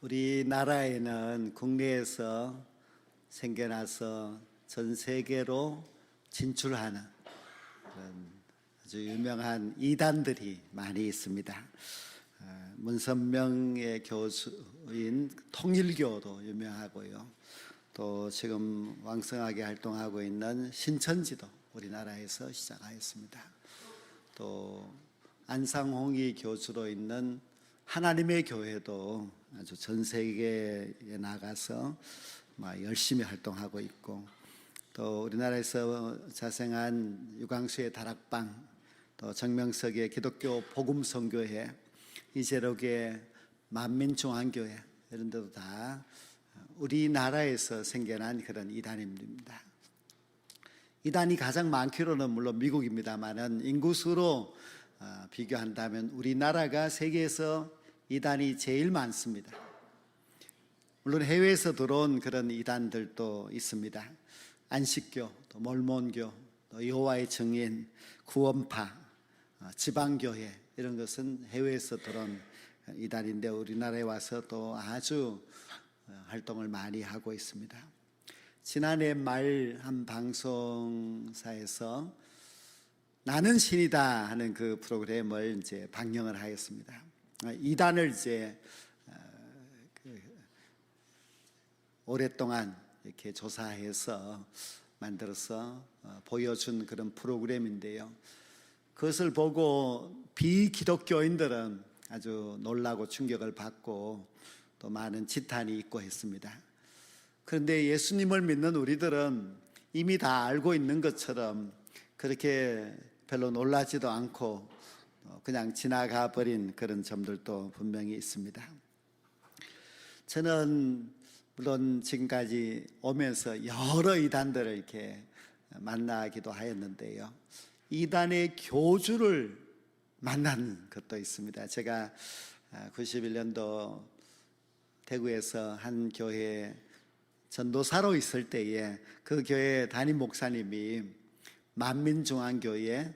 우리나라에는 국내에서 생겨나서 전 세계로 진출하는 그런 아주 유명한 이단들이 많이 있습니다. 문선명의 교수인 통일교도 유명하고요. 또 지금 왕성하게 활동하고 있는 신천지도 우리나라에서 시작하였습니다. 또 안상홍이 교수로 있는 하나님의 교회도 아주 전 세계에 나가서 열심히 활동하고 있고, 또 우리나라에서 자생한 유광수의 다락방, 또 정명석의 기독교 복음선교회, 이재록의 만민중앙교회, 이런 데도 다 우리나라에서 생겨난 그런 이단입니다. 이단이 가장 많기로는 물론 미국입니다만은 인구수로 비교한다면 우리나라가 세계에서 이단이 제일 많습니다. 물론 해외에서 들어온 그런 이단들도 있습니다. 안식교, 또 몰몬교, 또 여호와의 증인, 구원파, 지방교회, 이런 것은 해외에서 들어온 이단인데 우리나라에 와서 또 아주 활동을 많이 하고 있습니다. 지난해 말 한 방송사에서 나는 신이다 하는 그 프로그램을 이제 방영을 하였습니다. 이단을 이제 오랫동안 이렇게 조사해서 만들어서 보여준 그런 프로그램인데요. 그것을 보고 비기독교인들은 아주 놀라고 충격을 받고 또 많은 지탄이 있고 했습니다. 그런데 예수님을 믿는 우리들은 이미 다 알고 있는 것처럼 그렇게 별로 놀라지도 않고 그냥 지나가 버린 그런 점들도 분명히 있습니다. 저는 물론 지금까지 오면서 여러 이단들을 이렇게 만나기도 하였는데요, 이단의 교주를 만난 것도 있습니다. 제가 91년도 대구에서 한 교회 전도사로 있을 때에 그 교회 담임 목사님이 만민중앙교회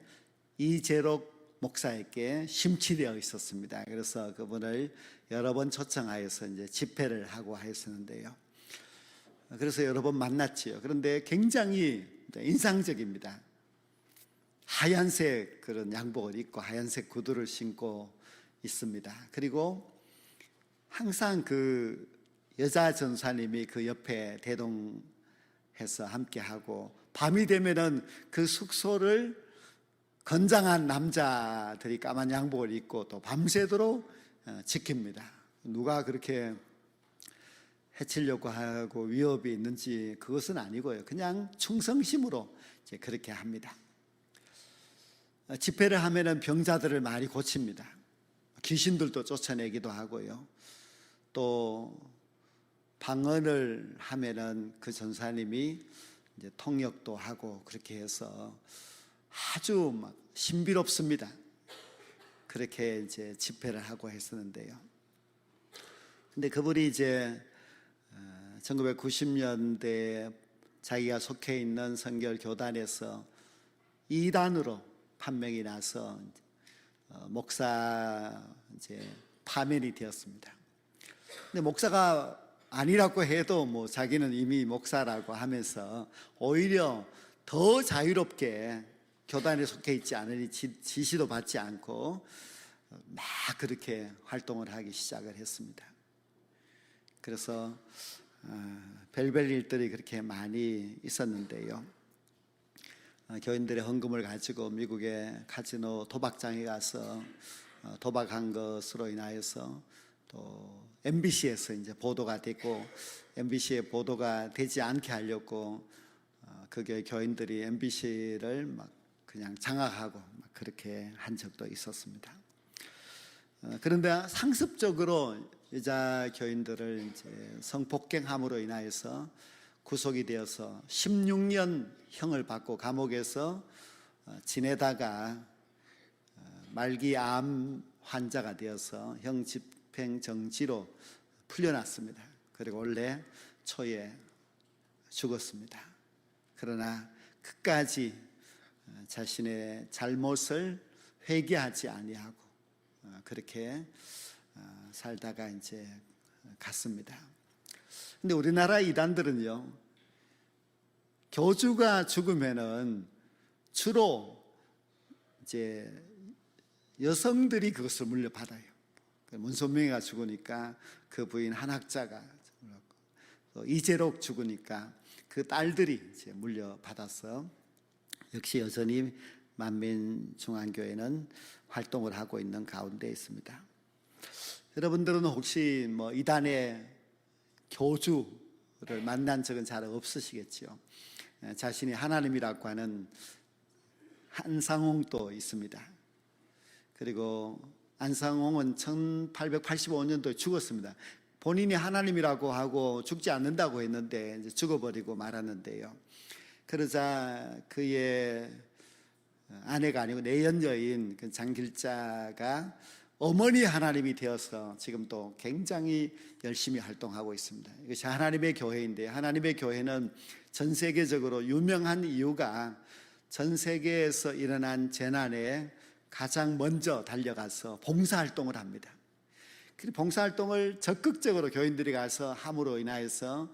이재록 목사에게 심취되어 있었습니다. 그래서 그분을 여러 번 초청하여서 이제 집회를 하고 하였었는데요. 그래서 여러 번 만났지요. 그런데 굉장히 인상적입니다. 하얀색 그런 양복을 입고 하얀색 구두를 신고 있습니다. 그리고 항상 그 여자 전사님이 그 옆에 대동해서 함께하고, 밤이 되면은 그 숙소를 건장한 남자들이 까만 양복을 입고 또 밤새도록 지킵니다. 누가 그렇게 해치려고 하고 위협이 있는지 그것은 아니고요. 그냥 충성심으로 이제 그렇게 합니다. 집회를 하면은 병자들을 많이 고칩니다. 귀신들도 쫓아내기도 하고요. 또 방언을 하면은 그 전사님이 이제 통역도 하고 그렇게 해서 아주 막 신비롭습니다. 그렇게 이제 집회를 하고 했었는데요. 근데 그분이 이제 1990년대에 자기가 속해 있는 선결 교단에서 이단으로 판명이 나서 목사 이제 파면이 되었습니다. 근데 목사가 아니라고 해도 자기는 이미 목사라고 하면서 오히려 더 자유롭게 교단에 속해 있지 않으니 지시도 받지 않고 막 그렇게 활동을 하기 시작을 했습니다. 그래서 별별 일들이 그렇게 많이 있었는데요. 교인들의 헌금을 가지고 미국의 카지노 도박장에 가서 도박한 것으로 인하여서 또 MBC에서 이제 보도가 됐고, MBC에 보도가 되지 않게 하려고 그 교인들이 MBC를 막 그냥 장악하고 막 그렇게 한 적도 있었습니다. 그런데 상습적으로 여자 교인들을 이제 성폭행함으로 인하여서 구속이 되어서 16년 형을 받고 감옥에서 지내다가 말기 암 환자가 되어서 형 집행 정지로 풀려났습니다. 그리고 올해 초에 죽었습니다. 그러나 끝까지 자신의 잘못을 회개하지 아니하고 그렇게 살다가 이제 같습니다. 근데 우리나라 이단들은요, 교주가 죽으면은 주로 이제 여성들이 그것을 물려받아요. 문선명이가 죽으니까 그 부인 한학자가, 또 이재록 죽으니까 그 딸들이 이제 물려받아서 역시 여전히 만민중앙교회는 활동을 하고 있는 가운데 있습니다. 여러분들은 혹시 뭐 이단의 교주를 만난 적은 잘 없으시겠죠. 자신이 하나님이라고 하는 안상홍도 있습니다. 그리고 안상홍은 1885년도에 죽었습니다. 본인이 하나님이라고 하고 죽지 않는다고 했는데 이제 죽어버리고 말았는데요. 그러자 그의 아내가 아니고 내연녀인 그 장길자가 어머니 하나님이 되어서 지금 또 굉장히 열심히 활동하고 있습니다. 이것이 하나님의 교회인데, 하나님의 교회는 전 세계적으로 유명한 이유가 전 세계에서 일어난 재난에 가장 먼저 달려가서 봉사활동을 합니다. 그 봉사활동을 적극적으로 교인들이 가서 함으로 인하여서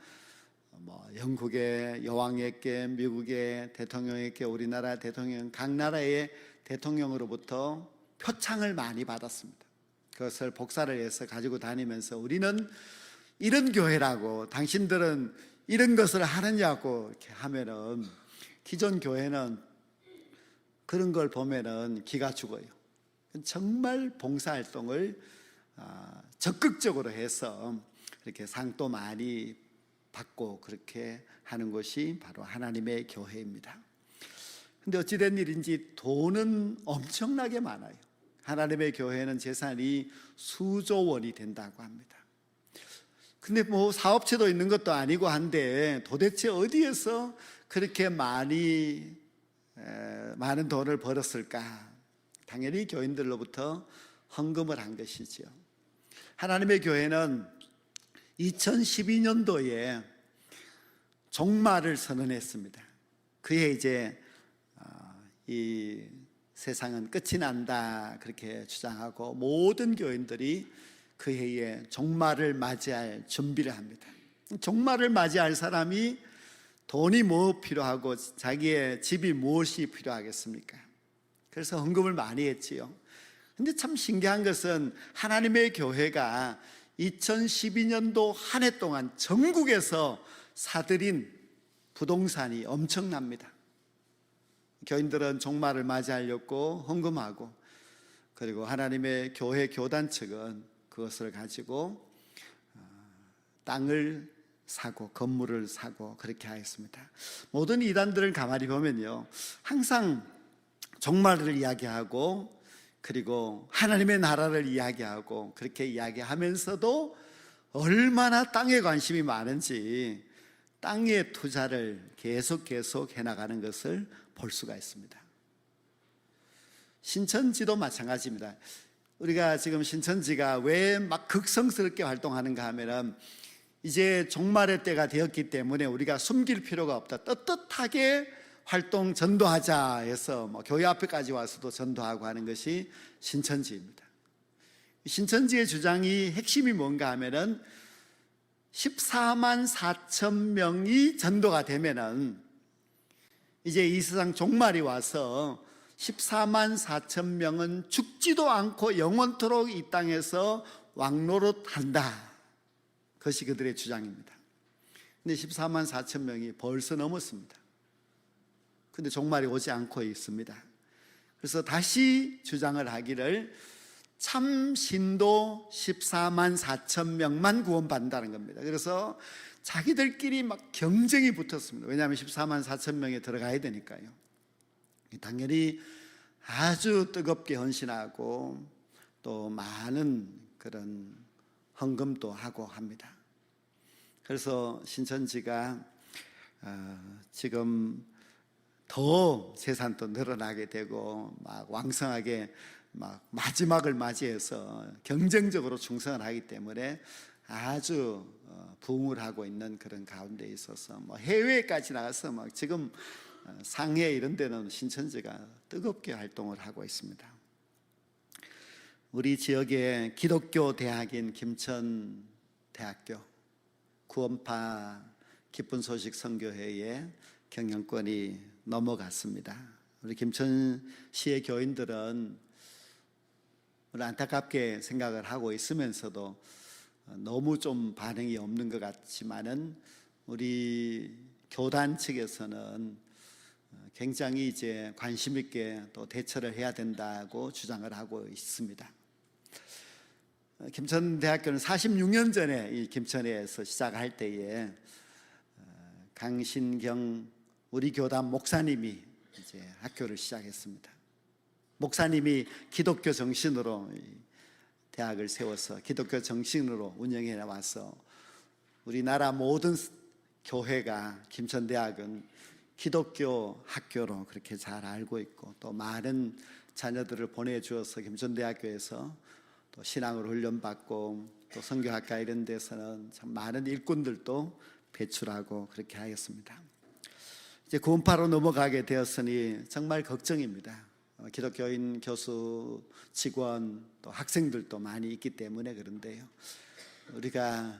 영국의 여왕에게, 미국의 대통령에게, 우리나라 대통령, 각 나라의 대통령으로부터 표창을 많이 받았습니다. 그것을 복사를 해서 가지고 다니면서 우리는 이런 교회라고, 당신들은 이런 것을 하느냐고 이렇게 하면은 기존 교회는 그런 걸 보면은 기가 죽어요. 정말 봉사활동을 적극적으로 해서 이렇게 상도 많이 받고 그렇게 하는 것이 바로 하나님의 교회입니다. 근데 어찌된 일인지 돈은 엄청나게 많아요. 하나님의 교회는 재산이 수조 원이 된다고 합니다. 근데 뭐 사업체도 있는 것도 아니고 한데 도대체 어디에서 그렇게 많은 돈을 벌었을까? 당연히 교인들로부터 헌금을 한 것이죠. 하나님의 교회는 2012년도에 종말을 선언했습니다. 그해 이제 이 세상은 끝이 난다 그렇게 주장하고 모든 교인들이 그 해에 종말을 맞이할 준비를 합니다. 종말을 맞이할 사람이 돈이 뭐 필요하고 자기의 집이 무엇이 필요하겠습니까? 그래서 헌금을 많이 했지요. 근데 참 신기한 것은 하나님의 교회가 2012년도 한 해 동안 전국에서 사들인 부동산이 엄청납니다. 교인들은 종말을 맞이하려고 헌금하고, 그리고 하나님의 교회 교단 측은 그것을 가지고 땅을 사고 건물을 사고 그렇게 하였습니다. 모든 이단들을 가만히 보면요, 항상 종말을 이야기하고 그리고 하나님의 나라를 이야기하고 그렇게 이야기하면서도 얼마나 땅에 관심이 많은지 땅에 투자를 계속 해나가는 것을 볼 수가 있습니다. 신천지도 마찬가지입니다. 우리가 지금 신천지가 왜 막 극성스럽게 활동하는가 하면은 이제 종말의 때가 되었기 때문에 우리가 숨길 필요가 없다, 떳떳하게 활동 전도하자 해서 교회 앞에까지 와서도 전도하고 하는 것이 신천지입니다. 신천지의 주장이 핵심이 뭔가 하면은 14만 4천 명이 전도가 되면은 이제 이 세상 종말이 와서 14만 4천 명은 죽지도 않고 영원토록 이 땅에서 왕노릇한다. 그것이 그들의 주장입니다. 근데 14만 4천 명이 벌써 넘었습니다. 근데 종말이 오지 않고 있습니다. 그래서 다시 주장을 하기를 참 신도 14만 4천 명만 구원받는다는 겁니다. 그래서 자기들끼리 막 경쟁이 붙었습니다. 왜냐하면 14만 4천 명에 들어가야 되니까요. 당연히 아주 뜨겁게 헌신하고 또 많은 그런 헌금도 하고 합니다. 그래서 신천지가 지금 더 재산도 늘어나게 되고 막 왕성하게 막 마지막을 맞이해서 경쟁적으로 충성을 하기 때문에 아주 부흥을 하고 있는 그런 가운데 있어서 해외까지 나가서 막 지금 상해 이런 데는 신천지가 뜨겁게 활동을 하고 있습니다. 우리 지역의 기독교 대학인 김천 대학교 구원파 기쁜 소식 선교회에 경영권이 넘어갔습니다. 우리 김천시의 교인들은 안타깝게 생각을 하고 있으면서도 너무 좀 반응이 없는 것 같지만은 우리 교단 측에서는 굉장히 이제 관심 있게 또 대처를 해야 된다고 주장을 하고 있습니다. 김천대학교는 46년 전에 이 김천에서 시작할 때에 강신경 우리 교단 목사님이 이제 학교를 시작했습니다. 목사님이 기독교 정신으로 대학을 세워서 기독교 정신으로 운영해 나와서 우리나라 모든 교회가 김천대학은 기독교 학교로 그렇게 잘 알고 있고 또 많은 자녀들을 보내주어서 김천대학교에서 또 신앙을 훈련받고 또 선교학과 이런 데서는 참 많은 일꾼들도 배출하고 그렇게 하였습니다. 이제 구원파로 넘어가게 되었으니 정말 걱정입니다. 기독교인 교수, 직원, 또 학생들도 많이 있기 때문에 그런데요. 우리가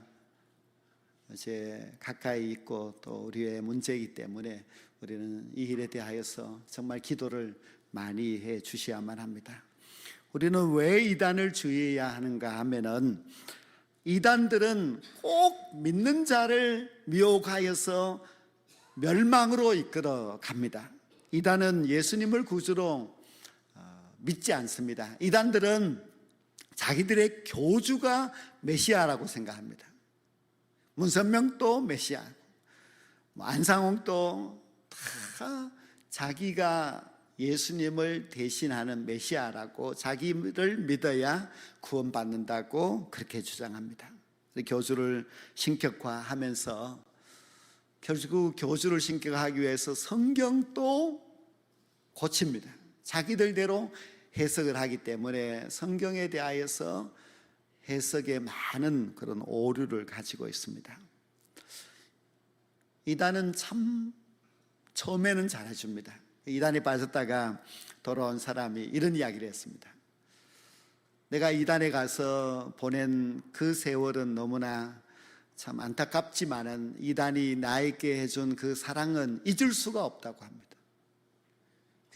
이제 가까이 있고 또 우리의 문제이기 때문에 우리는 이 일에 대하여서 정말 기도를 많이 해 주셔야만 합니다. 우리는 왜 이단을 주의해야 하는가 하면은 이단들은 꼭 믿는 자를 미혹하여서 멸망으로 이끌어 갑니다. 이단은 예수님을 구주로 믿지 않습니다. 이단들은 자기들의 교주가 메시아라고 생각합니다. 문선명도 메시아, 안상홍도 다 자기가 예수님을 대신하는 메시아라고 자기를 믿어야 구원받는다고 그렇게 주장합니다. 교주를 신격화하면서 결국 교주를 신격화하기 위해서 성경도 고칩니다. 자기들대로 해석을 하기 때문에 성경에 대하여서 해석에 많은 그런 오류를 가지고 있습니다. 이단은 참 처음에는 잘해줍니다. 이단에 빠졌다가 돌아온 사람이 이런 이야기를 했습니다. 내가 이단에 가서 보낸 그 세월은 너무나 참 안타깝지만은 이단이 나에게 해준 그 사랑은 잊을 수가 없다고 합니다.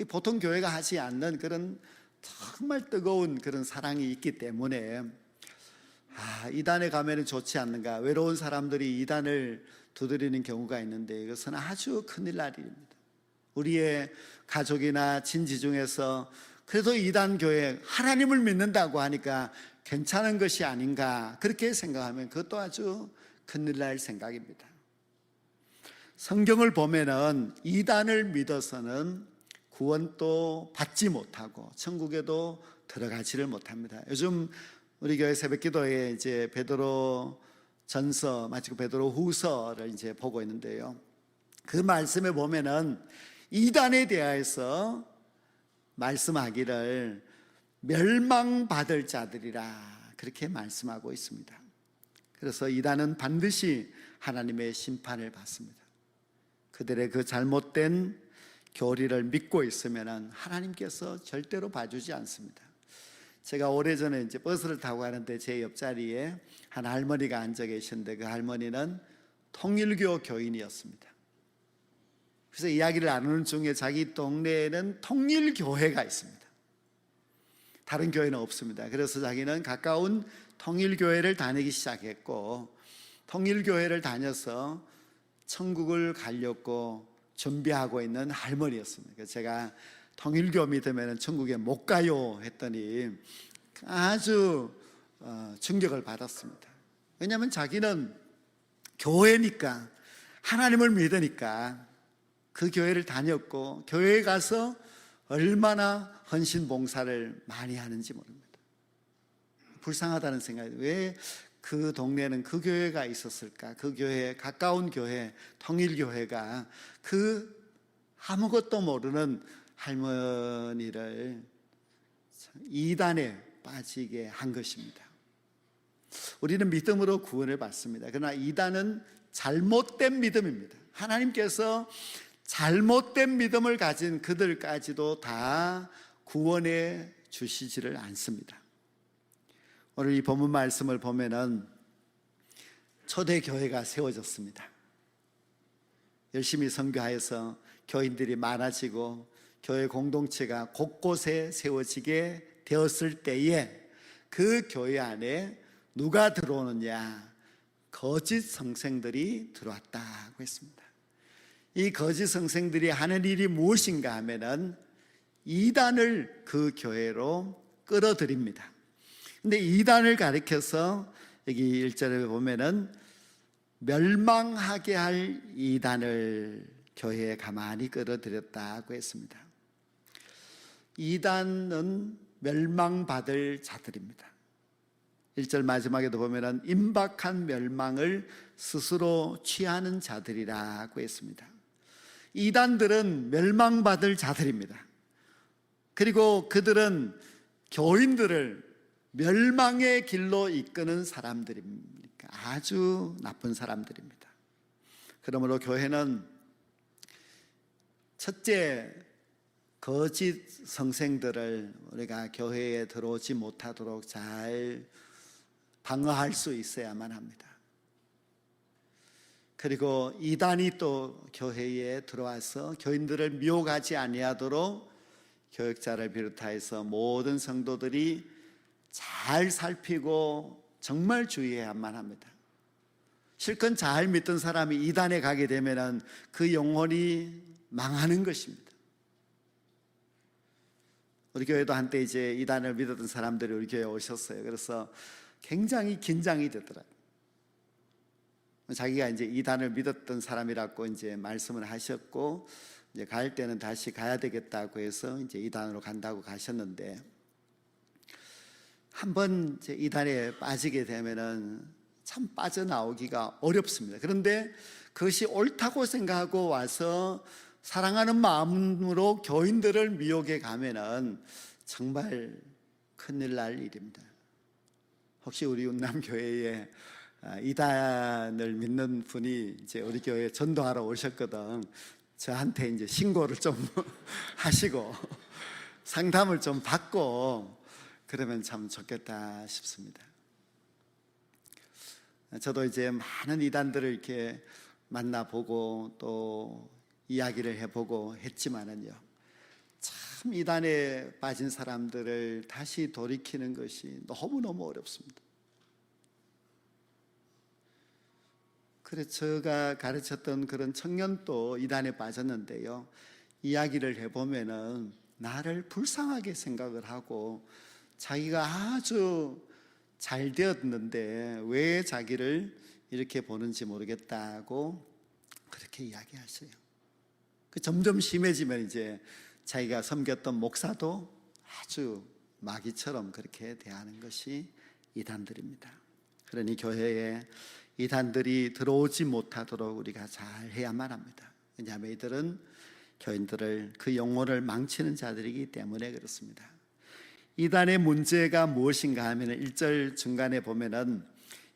보통 교회가 하지 않는 그런 정말 뜨거운 그런 사랑이 있기 때문에 이단에 가면 좋지 않는가. 외로운 사람들이 이단을 두드리는 경우가 있는데 이것은 아주 큰일 날 일입니다. 우리의 가족이나 친지 중에서 그래도 이단 교회 하나님을 믿는다고 하니까 괜찮은 것이 아닌가 그렇게 생각하면 그것도 아주 큰일 날 생각입니다. 성경을 보면은 이단을 믿어서는 구원도 받지 못하고 천국에도 들어가지를 못합니다. 요즘 우리 교회 새벽기도에 이제 베드로 전서 마치고 베드로 후서를 이제 보고 있는데요. 그 말씀에 보면은 이단에 대하여서 말씀하기를 멸망받을 자들이라 그렇게 말씀하고 있습니다. 그래서 이단은 반드시 하나님의 심판을 받습니다. 그들의 그 잘못된 교리를 믿고 있으면 하나님께서 절대로 봐주지 않습니다. 제가 오래전에 이제 버스를 타고 가는데 제 옆자리에 한 할머니가 앉아 계셨는데 그 할머니는 통일교 교인이었습니다. 그래서 이야기를 나누는 중에 자기 동네에는 통일교회가 있습니다. 다른 교회는 없습니다. 그래서 자기는 가까운 통일교회를 다니기 시작했고 통일교회를 다녀서 천국을 가려고 준비하고 있는 할머니였습니다. 그래서 제가 통일교 믿으면 천국에 못 가요 했더니 아주 충격을 받았습니다. 왜냐하면 자기는 교회니까 하나님을 믿으니까 그 교회를 다녔고 교회에 가서 얼마나 헌신 봉사를 많이 하는지 모릅니다. 불쌍하다는 생각이 왜 그 동네에는 그 교회가 있었을까? 그 교회, 가까운 교회, 통일교회가 그 아무것도 모르는 할머니를 이단에 빠지게 한 것입니다. 우리는 믿음으로 구원을 받습니다. 그러나 이단은 잘못된 믿음입니다. 하나님께서 잘못된 믿음을 가진 그들까지도 다 구원해 주시지를 않습니다. 오늘 이 본문 말씀을 보면은 초대 교회가 세워졌습니다. 열심히 선교하여서 교인들이 많아지고 교회 공동체가 곳곳에 세워지게 되었을 때에 그 교회 안에 누가 들어오느냐? 거짓 성생들이 들어왔다고 했습니다. 이 거짓 성생들이 하는 일이 무엇인가 하면은 이단을 그 교회로 끌어들입니다. 근데 이단을 가리켜서 여기 1절에 보면은 멸망하게 할 이단을 교회에 가만히 끌어들였다고 했습니다. 이단은 멸망받을 자들입니다. 1절 마지막에도 보면은 임박한 멸망을 스스로 취하는 자들이라고 했습니다. 이단들은 멸망받을 자들입니다. 그리고 그들은 교인들을 멸망의 길로 이끄는 사람들입니다. 아주 나쁜 사람들입니다. 그러므로 교회는 첫째, 거짓 성생들을 우리가 교회에 들어오지 못하도록 잘 방어할 수 있어야만 합니다. 그리고 이단이 또 교회에 들어와서 교인들을 미혹하지 아니하도록 교역자를 비롯해서 모든 성도들이 잘 살피고 정말 주의해야만 합니다. 실컷 잘 믿던 사람이 이단에 가게 되면 그 영혼이 망하는 것입니다. 우리 교회도 한때 이제 이단을 믿었던 사람들이 우리 교회에 오셨어요. 그래서 굉장히 긴장이 되더라고요. 자기가 이제 이단을 믿었던 사람이라고 이제 말씀을 하셨고, 이제 갈 때는 다시 가야 되겠다고 해서 이제 이단으로 간다고 가셨는데, 한번 이제 이단에 빠지게 되면은 참 빠져나오기가 어렵습니다. 그런데 그것이 옳다고 생각하고 와서 사랑하는 마음으로 교인들을 미혹해 가면은 정말 큰일 날 일입니다. 혹시 우리 운남교회에 이단을 믿는 분이 이제 우리 교회에 전도하러 오셨거든. 저한테 이제 신고를 좀 하시고 상담을 좀 받고 그러면 참 좋겠다 싶습니다. 저도 이제 많은 이단들을 이렇게 만나보고 또 이야기를 해보고 했지만은요, 참 이단에 빠진 사람들을 다시 돌이키는 것이 너무너무 어렵습니다. 그래서 제가 가르쳤던 그런 청년도 이단에 빠졌는데요, 이야기를 해보면은 나를 불쌍하게 생각을 하고 자기가 아주 잘 되었는데 왜 자기를 이렇게 보는지 모르겠다고 그렇게 이야기하세요. 점점 심해지면 이제 자기가 섬겼던 목사도 아주 마귀처럼 그렇게 대하는 것이 이단들입니다. 그러니 교회에 이단들이 들어오지 못하도록 우리가 잘 해야만 합니다. 왜냐하면 이들은 교인들을 그 영혼을 망치는 자들이기 때문에 그렇습니다. 이단의 문제가 무엇인가 하면 1절 중간에 보면은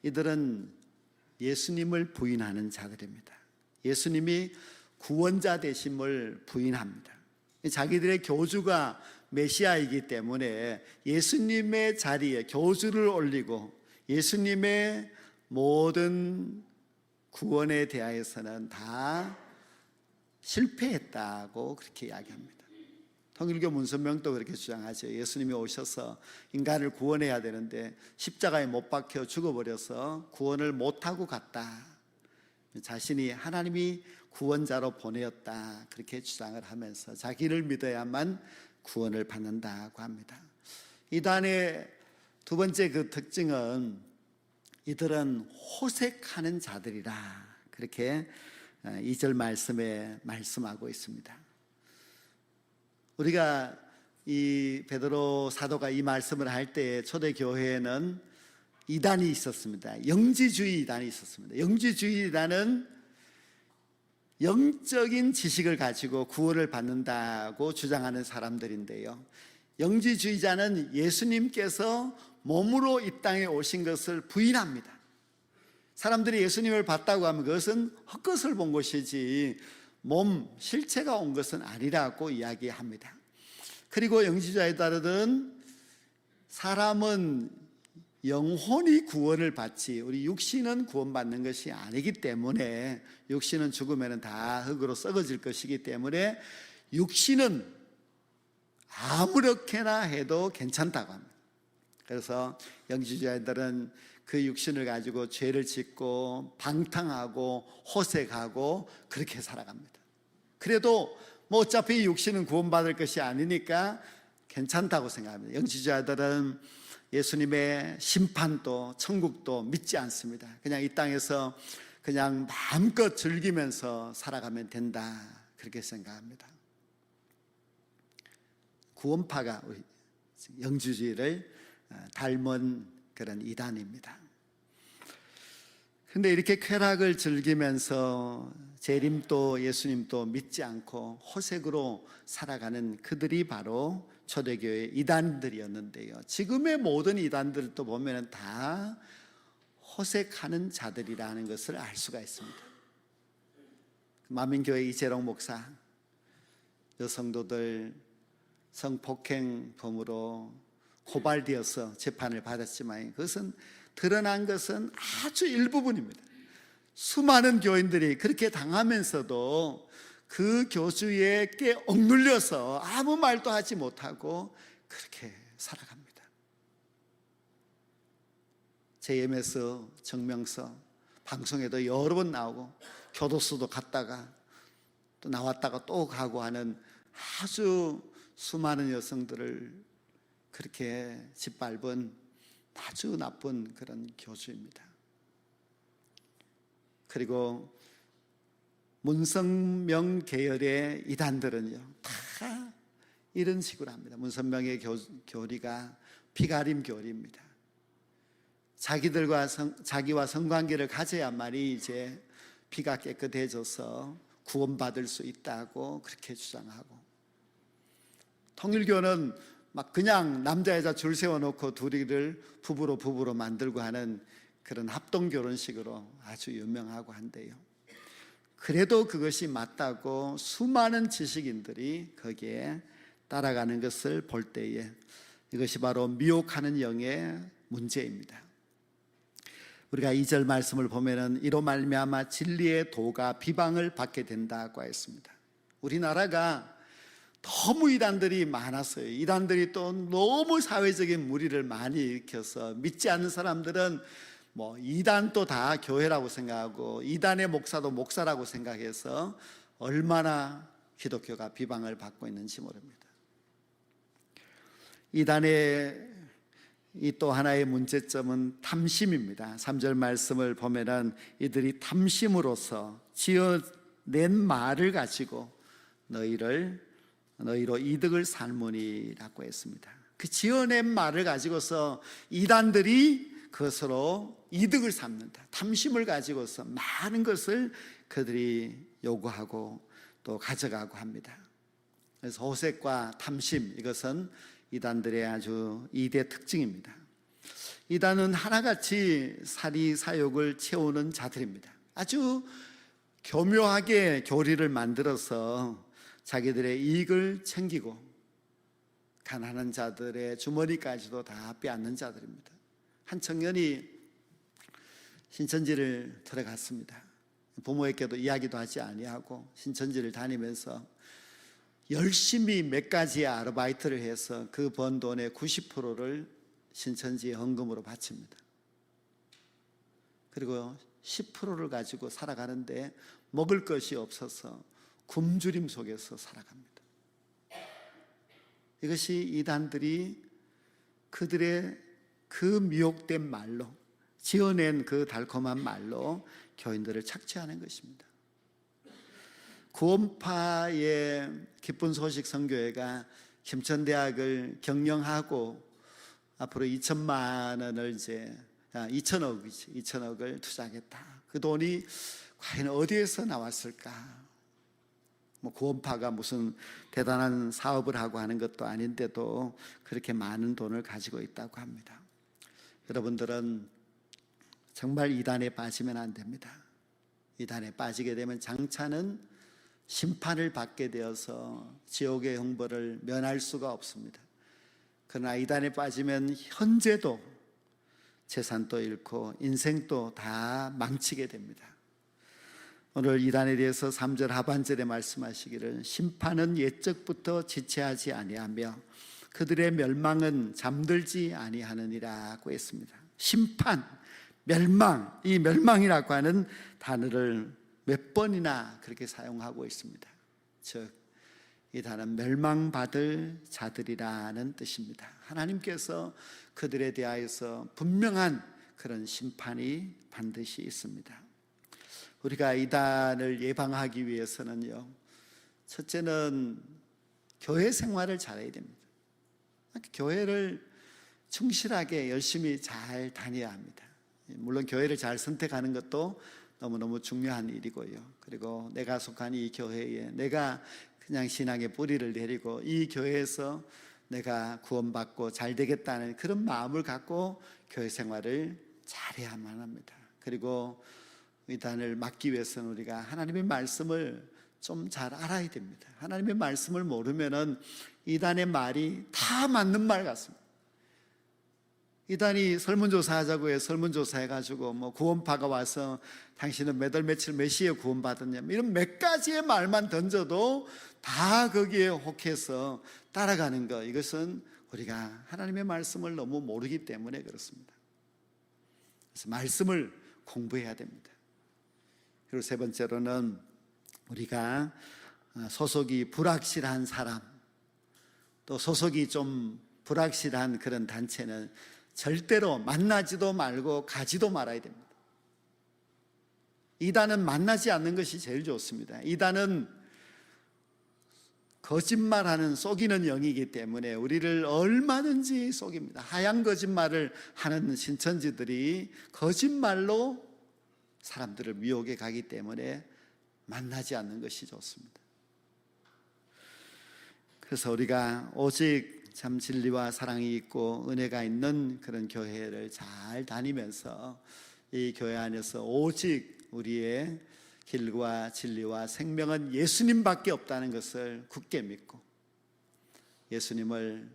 이들은 예수님을 부인하는 자들입니다. 예수님이 구원자 되심을 부인합니다. 자기들의 교주가 메시아이기 때문에 예수님의 자리에 교주를 올리고 예수님의 모든 구원에 대하여서는 다 실패했다고 그렇게 이야기합니다. 통일교 문선명도 그렇게 주장하죠. 예수님이 오셔서 인간을 구원해야 되는데 십자가에 못 박혀 죽어버려서 구원을 못하고 갔다. 자신이 하나님이 구원자로 보내었다 그렇게 주장을 하면서 자기를 믿어야만 구원을 받는다고 합니다. 이단의 두 번째 그 특징은 이들은 호색하는 자들이라 그렇게 2절 말씀에 말씀하고 있습니다. 우리가 이 베드로 사도가 이 말씀을 할 때 초대교회에는 이단이 있었습니다. 영지주의 이단이 있었습니다. 영지주의 이단은 영적인 지식을 가지고 구원을 받는다고 주장하는 사람들인데요, 영지주의자는 예수님께서 몸으로 이 땅에 오신 것을 부인합니다. 사람들이 예수님을 봤다고 하면 그것은 헛것을 본 것이지 몸, 실체가 온 것은 아니라고 이야기합니다. 그리고 영지주의자들은 사람은 영혼이 구원을 받지 우리 육신은 구원받는 것이 아니기 때문에, 육신은 죽으면 다 흙으로 썩어질 것이기 때문에 육신은 아무렇게나 해도 괜찮다고 합니다. 그래서 영지주의자들은 그 육신을 가지고 죄를 짓고 방탕하고 호색하고 그렇게 살아갑니다. 그래도 뭐 어차피 육신은 구원받을 것이 아니니까 괜찮다고 생각합니다. 영지주의자들은 예수님의 심판도 천국도 믿지 않습니다. 그냥 이 땅에서 그냥 마음껏 즐기면서 살아가면 된다, 그렇게 생각합니다. 구원파가 우리 영주주의를 닮은 그런 이단입니다. 그런데 이렇게 쾌락을 즐기면서 재림도 예수님도 믿지 않고 호색으로 살아가는 그들이 바로 초대교회 이단들이었는데요, 지금의 모든 이단들도 보면 다 호색하는 자들이라는 것을 알 수가 있습니다. 만민교회 이재롱 목사, 여성도들 성폭행범으로 고발되어서 재판을 받았지만 그것은 드러난 것은 아주 일부분입니다. 수많은 교인들이 그렇게 당하면서도 그 교주에게 억눌려서 아무 말도 하지 못하고 그렇게 살아갑니다. JMS 정명서 방송에도 여러 번 나오고 교도소도 갔다가 또 나왔다가 또 가고 하는 아주 수많은 여성들을 그렇게 짓밟은 아주 나쁜 그런 교주입니다. 그리고 문선명 계열의 이단들은요, 다 이런 식으로 합니다. 문선명의 교리가 피가림 교리입니다. 자기와 성관계를 가져야만이 이제 피가 깨끗해져서 구원받을 수 있다고 그렇게 주장하고, 통일교는 막 그냥 남자 여자 줄 세워놓고 둘이를 부부로 만들고 하는 그런 합동결혼식으로 아주 유명하고 한데요, 그래도 그것이 맞다고 수많은 지식인들이 거기에 따라가는 것을 볼 때에 이것이 바로 미혹하는 영의 문제입니다. 우리가 2절 말씀을 보면은 이로 말미암아 진리의 도가 비방을 받게 된다고 했습니다. 우리나라가 너무 이단들이 많았어요. 이단들이 또 너무 사회적인 무리를 많이 일으켜서 믿지 않는 사람들은 뭐 이단도 다 교회라고 생각하고 이단의 목사도 목사라고 생각해서 얼마나 기독교가 비방을 받고 있는지 모릅니다. 이단의 이 또 하나의 문제점은 탐심입니다. 3절 말씀을 보면은 이들이 탐심으로써 지어낸 말을 가지고 너희로 이득을 삼으리라고 했습니다. 그 지어낸 말을 가지고서 이단들이 그것으로 이득을 삼는다, 탐심을 가지고서 많은 것을 그들이 요구하고 또 가져가고 합니다. 그래서 호색과 탐심, 이것은 이단들의 아주 2대 특징입니다. 이단은 하나같이 사리사욕을 채우는 자들입니다. 아주 교묘하게 교리를 만들어서 자기들의 이익을 챙기고 가난한 자들의 주머니까지도 다 빼앗는 자들입니다. 한 청년이 신천지를 들어갔습니다. 부모에게도 이야기도 하지 아니하고 신천지를 다니면서 열심히 몇 가지의 아르바이트를 해서 그 번 돈의 90%를 신천지에 헌금으로 바칩니다. 그리고 10%를 가지고 살아가는데 먹을 것이 없어서 굶주림 속에서 살아갑니다. 이것이 이단들이 그들의 그 미혹된 말로 지어낸 그 달콤한 말로 교인들을 착취하는 것입니다. 구원파의 기쁜 소식 선교회가 김천대학을 경영하고 앞으로 2천만 원을 이제 2천억을 투자하겠다. 그 돈이 과연 어디에서 나왔을까? 뭐 구원파가 무슨 대단한 사업을 하고 하는 것도 아닌데도 그렇게 많은 돈을 가지고 있다고 합니다. 여러분들은 정말 이단에 빠지면 안 됩니다. 이단에 빠지게 되면 장차는 심판을 받게 되어서 지옥의 형벌을 면할 수가 없습니다. 그러나 이단에 빠지면 현재도 재산도 잃고 인생도 다 망치게 됩니다. 오늘 이단에 대해서 3절 하반절에 말씀하시기를 심판은 옛적부터 지체하지 아니하며 그들의 멸망은 잠들지 아니하느니라고 했습니다. 심판, 멸망, 이 멸망이라고 하는 단어를 몇 번이나 그렇게 사용하고 있습니다. 즉, 이 단어는 멸망받을 자들이라는 뜻입니다. 하나님께서 그들에 대하여서 분명한 그런 심판이 반드시 있습니다. 우리가 이단을 예방하기 위해서는요, 첫째는 교회 생활을 잘해야 됩니다. 교회를 충실하게 열심히 잘 다녀야 합니다. 물론 교회를 잘 선택하는 것도 너무너무 중요한 일이고요. 그리고 내가 속한 이 교회에 내가 그냥 신앙의 뿌리를 내리고 이 교회에서 내가 구원받고 잘 되겠다는 그런 마음을 갖고 교회 생활을 잘해야만 합니다. 그리고 이단을 막기 위해서는 우리가 하나님의 말씀을 좀 잘 알아야 됩니다. 하나님의 말씀을 모르면은 이단의 말이 다 맞는 말 같습니다. 이단이 설문조사 하자고 해서 설문조사해가지고 뭐 구원파가 와서 당신은 몇 월 며칠 몇 시에 구원받았냐 이런 몇 가지의 말만 던져도 다 거기에 혹해서 따라가는 것, 이것은 우리가 하나님의 말씀을 너무 모르기 때문에 그렇습니다. 그래서 말씀을 공부해야 됩니다. 그리고 세 번째로는 우리가 소속이 불확실한 사람, 또 소속이 좀 불확실한 그런 단체는 절대로 만나지도 말고 가지도 말아야 됩니다. 이단은 만나지 않는 것이 제일 좋습니다. 이단은 거짓말하는 속이는 영이기 때문에 우리를 얼마든지 속입니다. 하얀 거짓말을 하는 신천지들이 거짓말로 사람들을 미혹에 가기 때문에 만나지 않는 것이 좋습니다. 그래서 우리가 오직 참 진리와 사랑이 있고 은혜가 있는 그런 교회를 잘 다니면서 이 교회 안에서 오직 우리의 길과 진리와 생명은 예수님밖에 없다는 것을 굳게 믿고 예수님을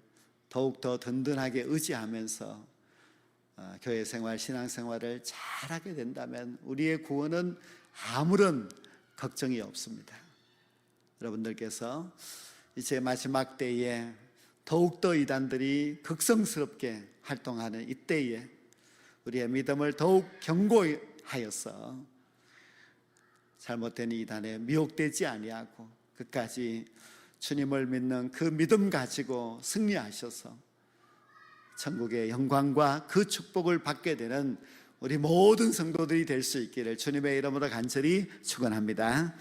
더욱더 든든하게 의지하면서 교회 생활, 신앙 생활을 잘하게 된다면 우리의 구원은 아무런 걱정이 없습니다. 여러분들께서 이제 마지막 때에 더욱더 이단들이 극성스럽게 활동하는 이때에 우리의 믿음을 더욱 견고하여서 잘못된 이단에 미혹되지 아니하고 끝까지 주님을 믿는 그 믿음 가지고 승리하셔서 천국의 영광과 그 축복을 받게 되는 우리 모든 성도들이 될 수 있기를 주님의 이름으로 간절히 축원합니다.